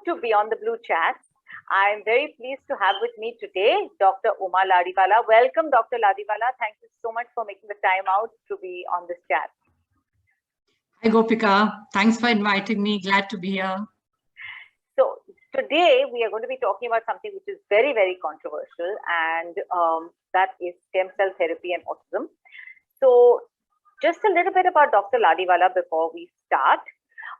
to Beyond the Blue Chats. I'm very pleased to have with me today Dr. Uma Ladiwala. Welcome, Dr. Ladiwala. Thank you so much for making the time out to be on this chat. Hi, Gopika. Thanks for inviting me. Glad to be here. So today we are going to be talking about something which is very, very controversial, and that is stem cell therapy and autism. So just a little bit about Dr. Ladiwala before we start.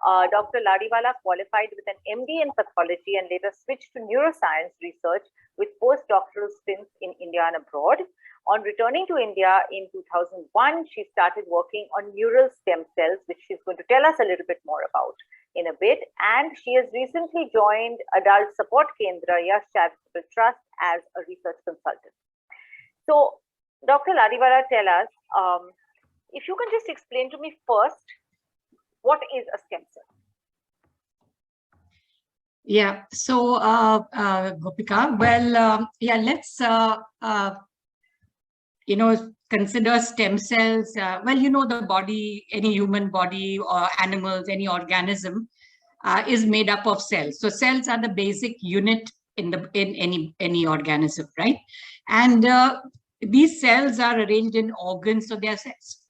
Dr. Ladiwala qualified with an MD in pathology and later switched to neuroscience research with postdoctoral stints in India and abroad. On returning to India in 2001, she started working on neural stem cells, which she's going to tell us a little bit more about in a bit. And she has recently joined Adult Support Kendra Yash Charitable Trust as a research consultant. So, Dr. Ladiwala, tell us, if you can just explain to me first, what is a stem cell? Yeah, so Gopika, well, yeah, let's, consider stem cells. Well, the body, any human body or animals, any organism is made up of cells. So cells are the basic unit in any organism, right? And these cells are arranged in organs, so they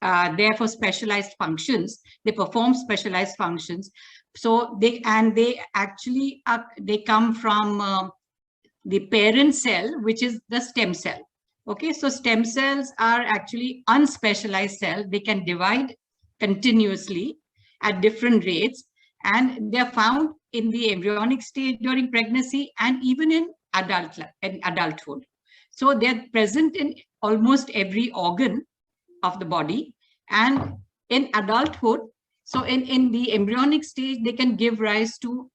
are there for specialized functions. They perform specialized functions. So they actually they come from the parent cell, which is the stem cell. Okay, so stem cells are actually unspecialized cells. They can divide continuously at different rates, and they are found in the embryonic stage during pregnancy and even in adulthood. So they're present in almost every organ of the body, and in adulthood, so in the embryonic stage, they can give rise to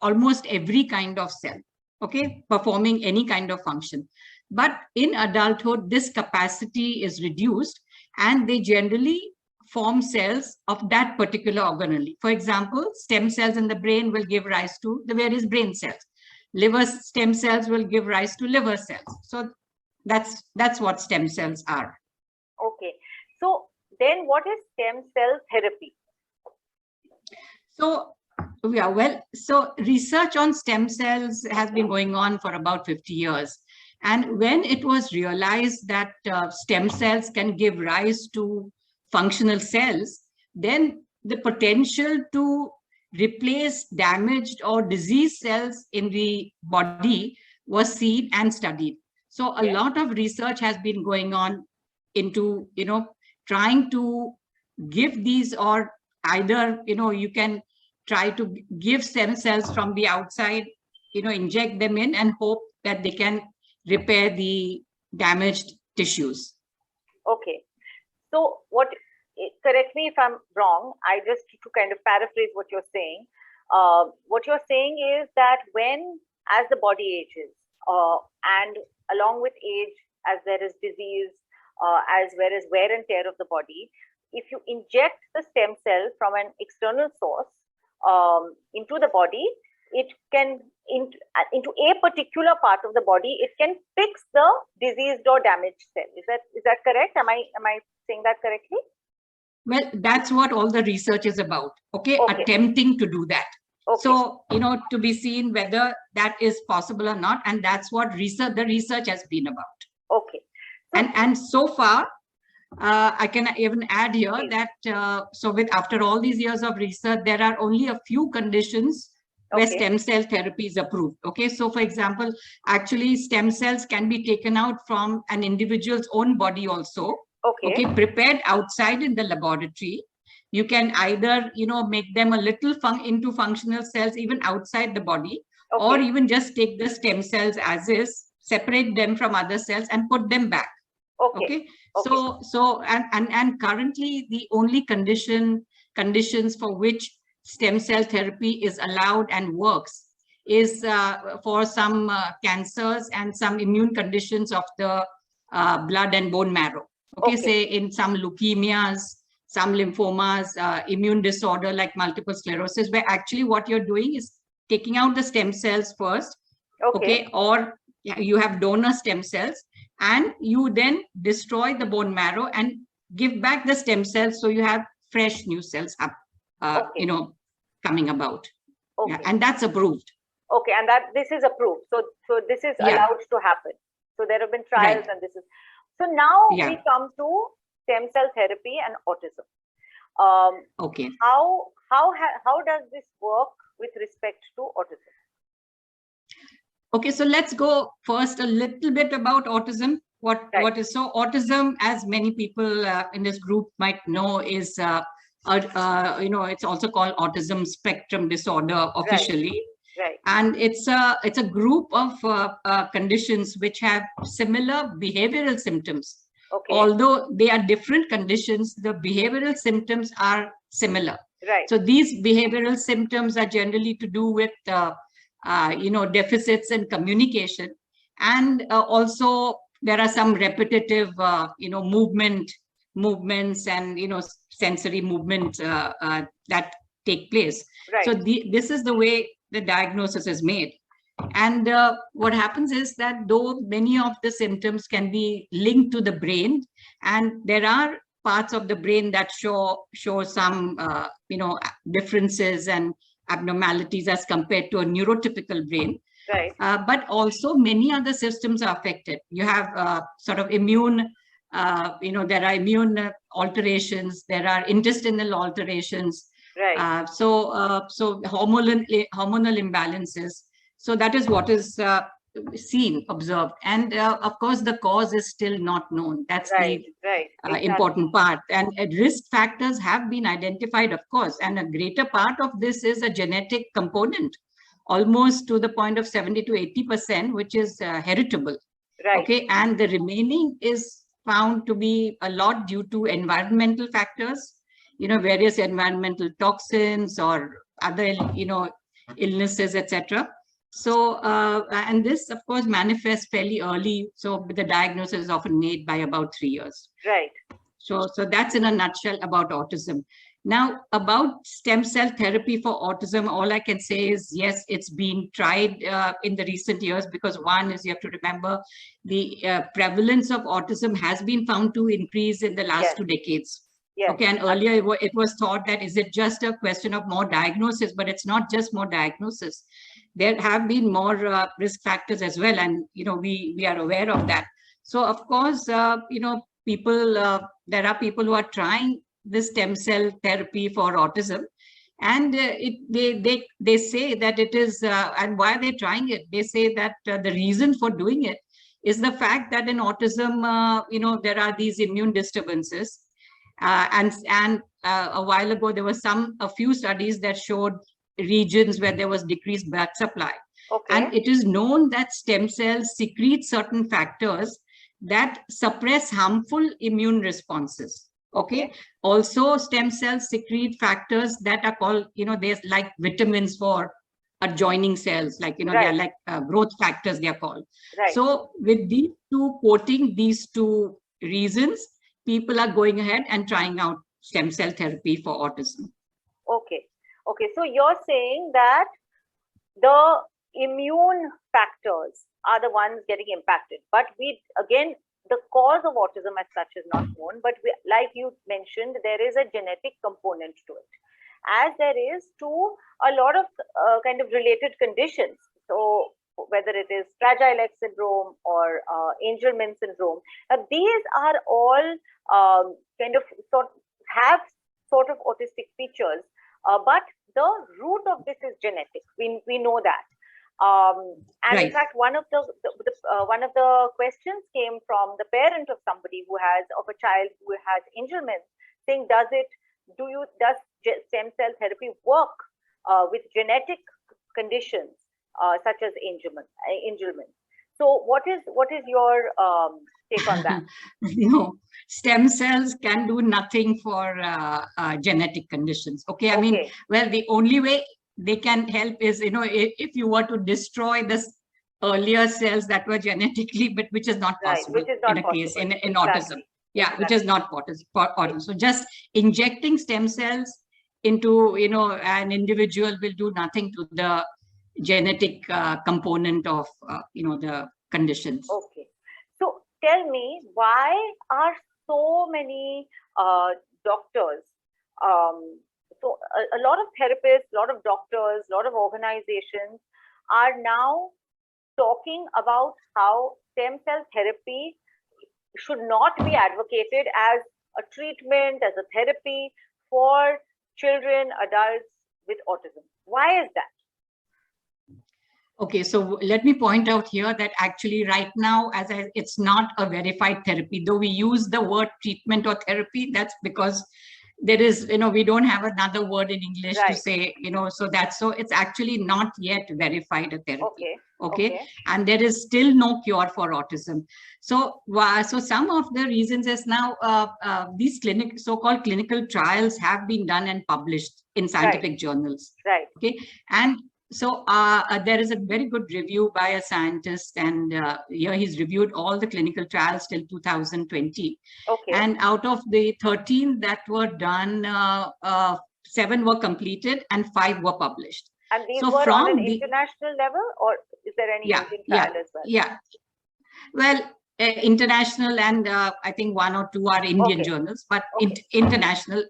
almost every kind of cell, okay, performing any kind of function. But in adulthood, this capacity is reduced and they generally form cells of that particular organ only. For example, stem cells in the brain will give rise to the various brain cells. Liver stem cells will give rise to liver cells. So that's what stem cells are. Okay. So then what is stem cell therapy? So, yeah, well, so research on stem cells has been going on for about 50 years. And when it was realized that stem cells can give rise to functional cells, then the potential to replace damaged or diseased cells in the body was seen and studied. So a lot of research has been going on into, trying to give these, or either, you can try to give stem cells from the outside, inject them in and hope that they can repair the damaged tissues. Okay. So correct me if I'm wrong, I just to kind of paraphrase what you're saying. What you're saying is that as the body ages, and along with age, as there is disease, as well as wear and tear of the body, if you inject the stem cell from an external source into the body, it can, into a particular part of the body, it can fix the diseased or damaged cell. Is that correct? Am I saying that correctly? Well, that's what all the research is about. Okay, attempting to do that. Okay. So, to be seen whether that is possible or not, and that's what the research has been about. Okay. And so far, I can even add here that after all these years of research, there are only a few conditions where stem cell therapy is approved. Okay, so for example, actually stem cells can be taken out from an individual's own body also. Okay, prepared outside in the laboratory. You can either, make them a little into functional cells even outside the body, or even just take the stem cells as is, separate them from other cells and put them back. Okay. So and currently the only conditions for which stem cell therapy is allowed and works is for some cancers and some immune conditions of the blood and bone marrow. Okay, say in some leukemias, some lymphomas, immune disorder like multiple sclerosis, where actually what you're doing is taking out the stem cells first, or you have donor stem cells, and you then destroy the bone marrow and give back the stem cells, so you have fresh new cells up, coming about. Okay. Yeah, and that's approved. Okay, and that this is approved. So this is Yeah. allowed to happen. So there have been trials, Right. and this is. So now Yeah. we come to stem cell therapy and autism. Okay. How does this work with respect to autism? Okay, so let's go first a little bit about autism. What is so autism, as many people in this group might know, is it's also called autism spectrum disorder officially. Right. And it's a group of conditions which have similar behavioral symptoms. Okay. Although they are different conditions, the behavioral symptoms are similar. Right. So these behavioral symptoms are generally to do with deficits in communication, and also there are some repetitive movements and sensory movements that take place. Right. So this is the way the diagnosis is made. And what happens is that though many of the symptoms can be linked to the brain, and there are parts of the brain that show some differences and abnormalities as compared to a neurotypical brain. Right. But also many other systems are affected. You have sort of immune, there are immune alterations, there are intestinal alterations. Right. So hormonal imbalances. So that is what is seen, observed. And of course, the cause is still not known. That's right. Right. the important part. And risk factors have been identified, of course. And a greater part of this is a genetic component, almost to the point of 70 to 80%, which is heritable. Right. Okay. And the remaining is found to be a lot due to environmental factors, various environmental toxins or other, illnesses, etc. So, and this, of course, manifests fairly early. So the diagnosis is often made by about 3 years. Right. So that's in a nutshell about autism. Now, about stem cell therapy for autism, all I can say is, yes, it's been tried in the recent years, because one is, you have to remember, the prevalence of autism has been found to increase in the last 2 decades. Yes. Okay, and earlier it was thought that is it just a question of more diagnosis, but it's not just more diagnosis. There have been more risk factors as well, and we are aware of that. So of course, people, there are people who are trying this stem cell therapy for autism, and they say that it is, and why are they trying it? They say that the reason for doing it is the fact that in autism, there are these immune disturbances. And a while ago, there was a few studies that showed regions where there was decreased blood supply. Okay. And it is known that stem cells secrete certain factors that suppress harmful immune responses. Okay. Also, stem cells secrete factors that are called, there's like vitamins for adjoining cells, like, right. they are like growth factors, they are called. Right. So with these two, quoting these two reasons, people are going ahead and trying out stem cell therapy for autism. Okay. Okay. So you're saying that the immune factors are the ones getting impacted, but the cause of autism as such is not known, but like you mentioned, there is a genetic component to it, as there is to a lot of kind of related conditions. So whether it is Fragile X syndrome or Angelman syndrome, these are all have sort of autistic features, but the root of this is genetic. We know that. And right. In fact, one of the questions came from the parent of somebody of a child who has Angelman, saying, does stem cell therapy work with genetic conditions such as Angelman? So what is your take on that? No, stem cells can do nothing for genetic conditions. Okay, I mean, well, the only way they can help is, if you were to destroy this earlier cells that were genetically, but which is not possible in a case in autism. Yeah, which is not possible. So just injecting stem cells into, an individual will do nothing to the genetic component of, the conditions. Okay. So tell me, why are so many doctors, So a lot of therapists, a lot of doctors, a lot of organizations are now talking about how stem cell therapy should not be advocated as a treatment, as a therapy for children, adults with autism. Why is that? Okay, so let me point out here that actually right now, it's not a verified therapy, though we use the word treatment or therapy. That's because there is, we don't have another word in English to say, so it's actually not yet verified a therapy. Okay. And there is still no cure for autism. So some of the reasons is now these so-called clinical trials have been done and published in scientific journals. Right. Okay. And so there is a very good review by a scientist, and here he's reviewed all the clinical trials till 2020. Okay. And out of the 13 that were done, 7 were completed and 5 were published. And these were on an international level, or is there any Indian trial as well? Yeah. Well, international, and I think 1 or 2 are Indian journals, but international,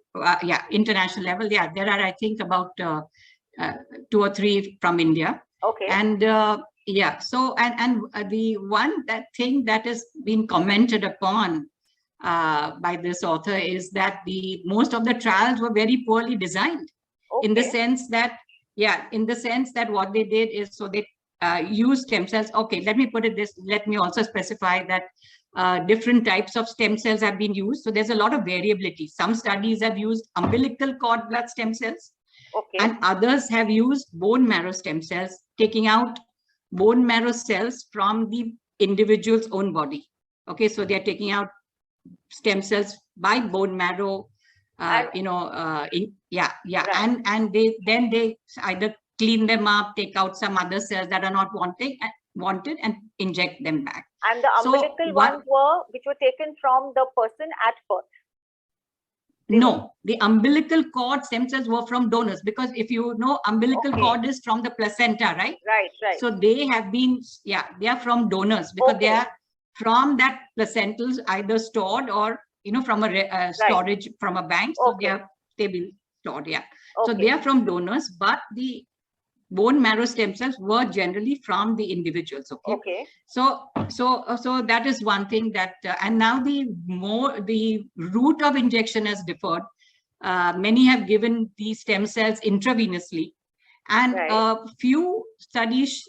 international level, there are, I think, about 2 or 3 from India. Okay. And so the one thing that has been commented upon by this author is that most of the trials were very poorly designed. In the sense that what they did is, so they use stem cells. Okay, let me put it this, let me also specify that different types of stem cells have been used. So there's a lot of variability. Some studies have used umbilical cord blood stem cells. Okay. And others have used bone marrow stem cells, taking out bone marrow cells from the individual's own body. Okay, so they're taking out stem cells by bone marrow, Right. and they either clean them up, take out some other cells that are not wanted, and inject them back. And the umbilical ones which were taken from the person at birth. No, the umbilical cord stem cells were from donors, because if you know, umbilical cord is from the placenta, right? Right. So they have been, they are from donors, because they are from that placentals either stored or, from a storage from a bank. So they've been stored, So they are from donors, but the bone marrow stem cells were generally from the individuals. Okay. So that is one thing that, and now the route of injection has differed. Many have given these stem cells intravenously, and a few studies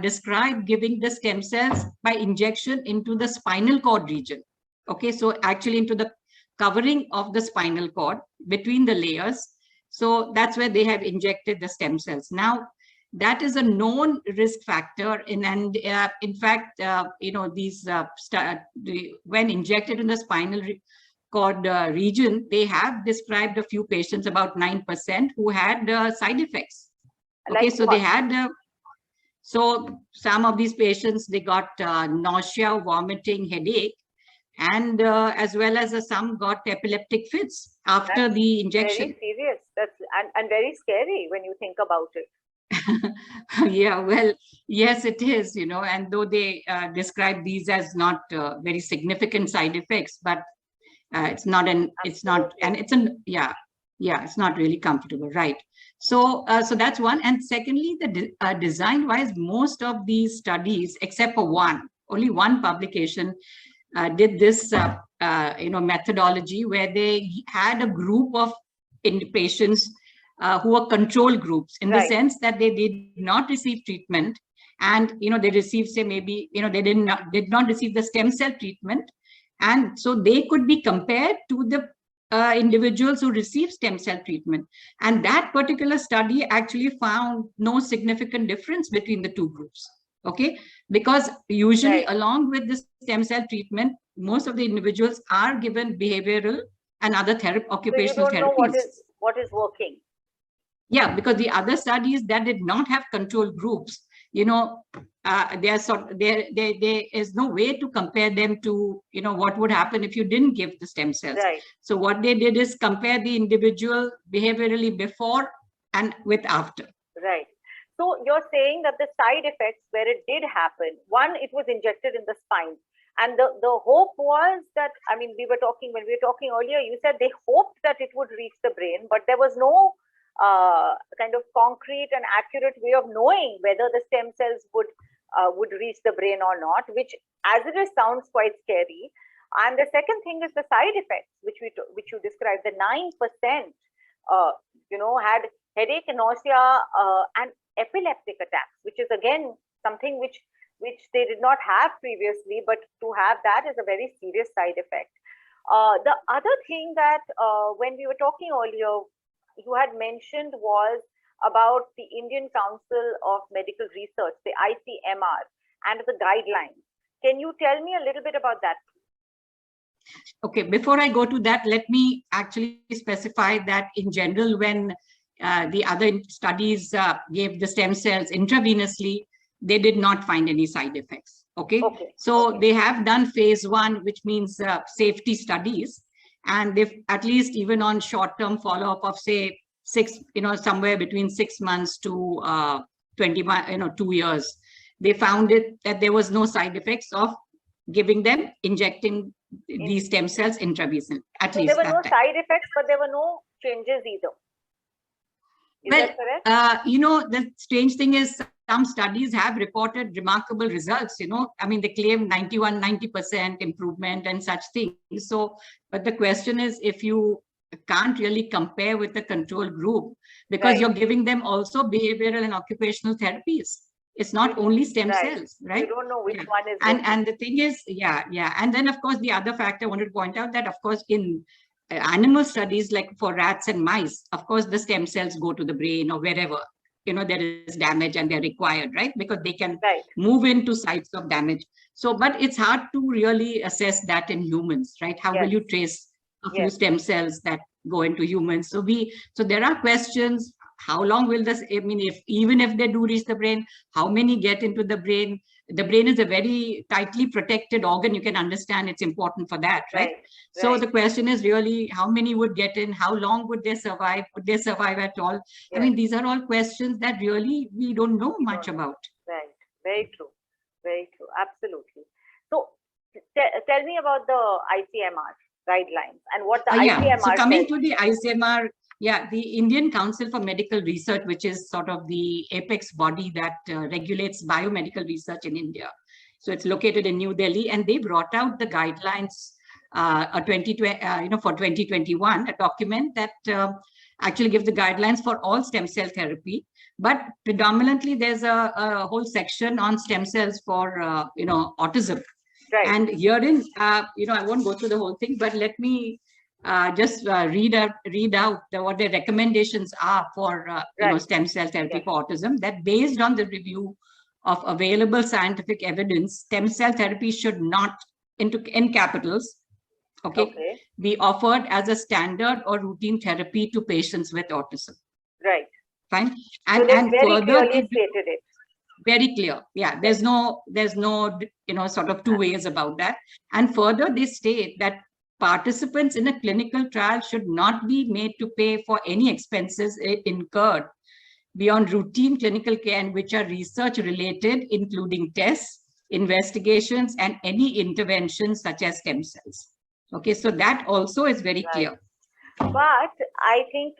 describe giving the stem cells by injection into the spinal cord region. Okay, so actually into the covering of the spinal cord between the layers. So that's where they have injected the stem cells. Now, that is a known risk factor, and in fact, these when injected in the spinal cord region, they have described a few patients, about 9%, who had side effects. Okay, so they had, so some of these patients, they got nausea, vomiting, headache, and as well as some got epileptic fits after the injection. Very serious. That's and very scary when you think about it. Yeah, well, yes, it is, and though they describe these as not very significant side effects, but it's not, it's not really comfortable, right? So that's one. And secondly, the design wise, most of these studies, except for only one publication, did this methodology where they had a group of patients who were control groups, in the sense that they did not receive treatment, and they received, say, maybe they did not receive the stem cell treatment, and so they could be compared to the individuals who received stem cell treatment. And that particular study actually found no significant difference between the two groups. Okay, because usually along with the stem cell treatment, most of the individuals are given behavioral and other occupational therapies. So you don't know what is working. Yeah, because the other studies that did not have control groups, there is no way to compare them to, what would happen if you didn't give the stem cells. Right. So what they did is compare the individual behaviorally before and with after. Right. So you're saying that the side effects where it did happen, one, it was injected in the spine. And the hope was that, when we were talking earlier, you said they hoped that it would reach the brain, but there was no kind of concrete and accurate way of knowing whether the stem cells would reach the brain or not, which as it is sounds quite scary. And the second thing is the side effects, which you described. The 9%, had headache, nausea, and epileptic attacks, which is again something which they did not have previously, but to have that is a very serious side effect. The other thing that when we were talking earlier, you had mentioned was about the Indian Council of Medical Research, the ICMR, and the guidelines. Can you tell me a little bit about that? Okay, before I go to that, let me actually specify that in general, when the other studies gave the stem cells intravenously, they did not find any side effects. Okay. So they have done phase 1, which means safety studies, and they've at least even on short-term follow-up of say somewhere between 6 months to 2 years, they found that there was no side effects of giving them, injecting these stem cells intravenously. At least there were no side effects, but there were no changes either. Is that correct? The strange thing is some studies have reported remarkable results. I mean, they claim 90% improvement and such things. So, but the question is, if you can't really compare with the control group, because you're giving them also behavioral and occupational therapies. It's not only stem cells, right? You don't know which one is. And the thing is, and then of course the other fact I wanted to point out that of course in animal studies, like for rats and mice, of course the stem cells go to the brain or wherever there is damage and they're required, right? Because they can move into sites of damage. So, but it's hard to really assess that in humans, right? How will you trace a few stem cells that go into humans? So there are questions. How long will this, even if they do reach the brain, how many get into the brain? The brain is a very tightly protected organ. You can understand it's important for that, right? So the question is really how many would get in? How long would they survive? Would they survive at all? I mean, these are all questions that really we don't know much about. Right. Very true. Very true. Absolutely. So tell me about the ICMR guidelines and what the ICMR So coming to the ICMR, the Indian Council for Medical Research, which is sort of the apex body that regulates biomedical research in India. So it's located in New Delhi, and they brought out the guidelines for 2021, a document that actually gives the guidelines for all stem cell therapy. But predominantly, there's a whole section on stem cells for autism. Right. And herein, I won't go through the whole thing, but let me just read out what their recommendations are for stem cell therapy for autism. That based on the review of available scientific evidence, stem cell therapy should not, in capitals, be offered as a standard or routine therapy to patients with autism. Right. Fine. And very clearly stated it. Very clear. Yeah, there's no sort of two ways about that. And further, they state that participants in a clinical trial should not be made to pay for any expenses incurred beyond routine clinical care, and which are research related, including tests, investigations, and any interventions such as stem cells. Okay, so that also is very clear. But I think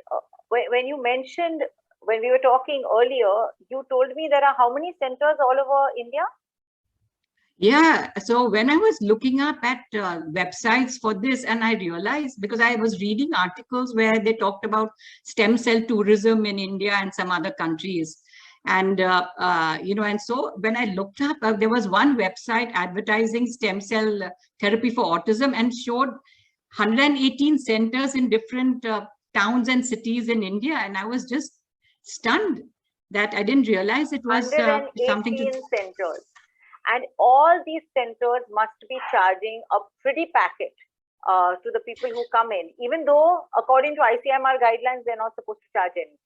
when you mentioned, when we were talking earlier, you told me there are how many centers all over India? Yeah, so when I was looking up at websites for this, and I realized, because I was reading articles where they talked about stem cell tourism in India and some other countries. And, and so when I looked up, there was one website advertising stem cell therapy for autism and showed 118 centers in different towns and cities in India. And I was just stunned that I didn't realize it was something to... centers. And all these centers must be charging a pretty packet to the people who come in, even though according to ICMR guidelines, they're not supposed to charge anything.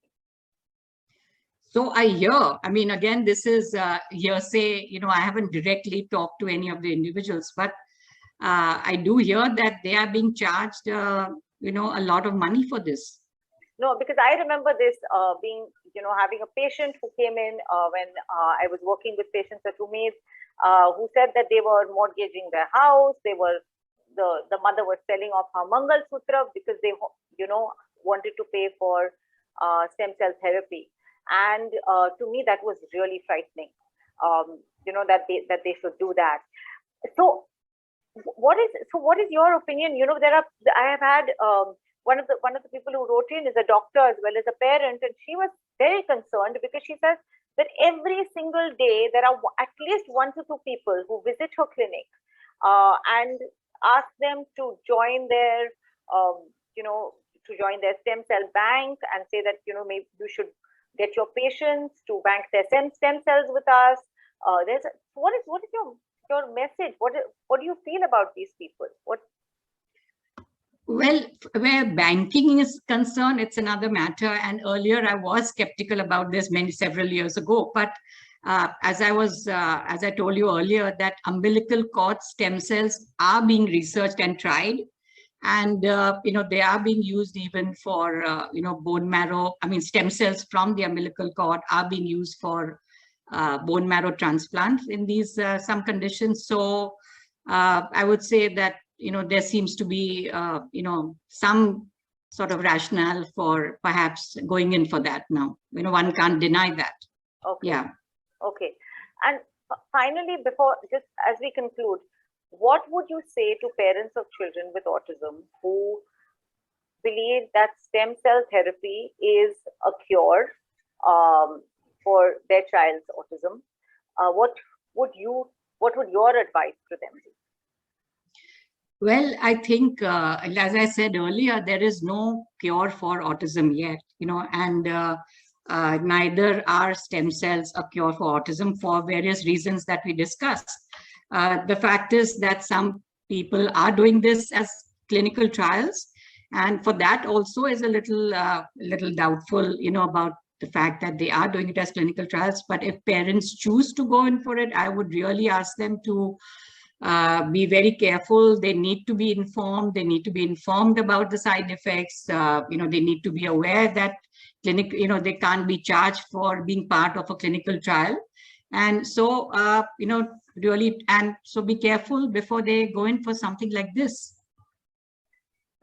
So I hear, again, this is hearsay, I haven't directly talked to any of the individuals, but I do hear that they are being charged, a lot of money for this. No, because I remember this being, having a patient who came in when I was working with patients at Umaid, who said that they were mortgaging their house. They were, the mother was selling off her Mangal Sutra because they, wanted to pay for stem cell therapy. And to me, that was really frightening, that they should do that. So what is your opinion? I have had one of the people who wrote in is a doctor as well as a parent, and she was very concerned because she says that every single day there are at least 1 to 2 people who visit her clinic and ask them to join their stem cell bank and say that maybe you should get your patients to bank their stem cells with us. What is your message? What do you feel about these people? Well, where banking is concerned, it's another matter. And earlier, I was skeptical about this several years ago. But as I told you earlier, that umbilical cord stem cells are being researched and tried, and they are being used even for bone marrow. I mean, stem cells from the umbilical cord are being used for bone marrow transplants in these some conditions. So I would say that there seems to be some sort of rationale for perhaps going in for that now. One can't deny that. Okay. Yeah. Okay. And finally, just as we conclude, what would you say to parents of children with autism who believe that stem cell therapy is a cure for their child's autism? What would your advice to them be? Well, I think, as I said earlier, there is no cure for autism yet, and neither are stem cells a cure for autism for various reasons that we discussed. The fact is that some people are doing this as clinical trials, and for that also is a little doubtful, about the fact that they are doing it as clinical trials. But if parents choose to go in for it, I would really ask them to be very careful. They need to be informed. They need to be informed about the side effects. They need to be aware that they can't be charged for being part of a clinical trial. And so, really, and so be careful before they go in for something like this.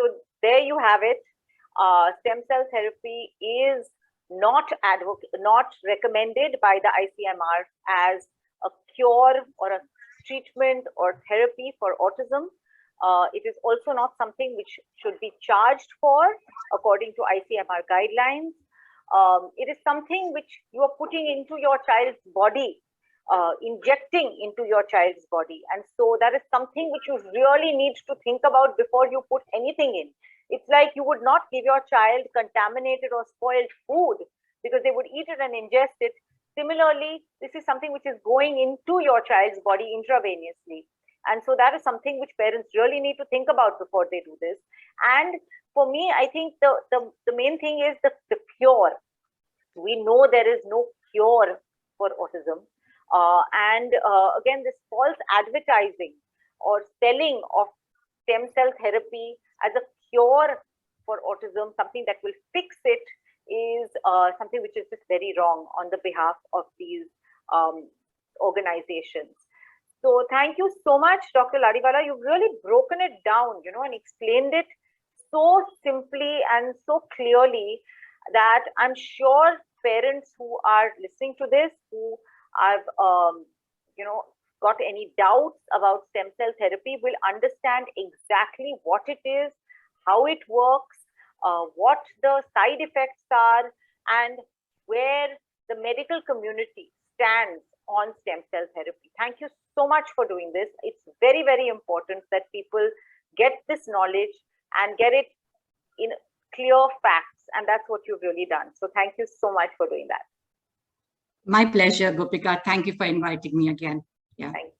So there you have it. Stem cell therapy is not recommended by the ICMR as a cure or a treatment or therapy for autism. It is also not something which should be charged for according to ICMR guidelines. It is something which you are putting into your child's body, injecting into your child's body. And so that is something which you really need to think about before you put anything in. It's like you would not give your child contaminated or spoiled food because they would eat it and ingest it. Similarly, this is something which is going into your child's body intravenously. And so that is something which parents really need to think about before they do this. And for me, I think the main thing is the cure. We know there is no cure for autism. Again, this false advertising or selling of stem cell therapy as a cure for autism, something that will fix it, is something which is just very wrong on the behalf of these organizations. So thank you so much, Dr. Ladiwala. You've really broken it down, and explained it so simply and so clearly that I'm sure parents who are listening to this, who have, got any doubts about stem cell therapy, will understand exactly what it is, how it works, what the side effects are, and where the medical community stands on stem cell therapy. Thank you so much for doing this. It's very, very important that people get this knowledge and get it in clear facts. And that's what you've really done. So thank you so much for doing that. My pleasure, Gopika. Thank you for inviting me again. Yeah. Thank you.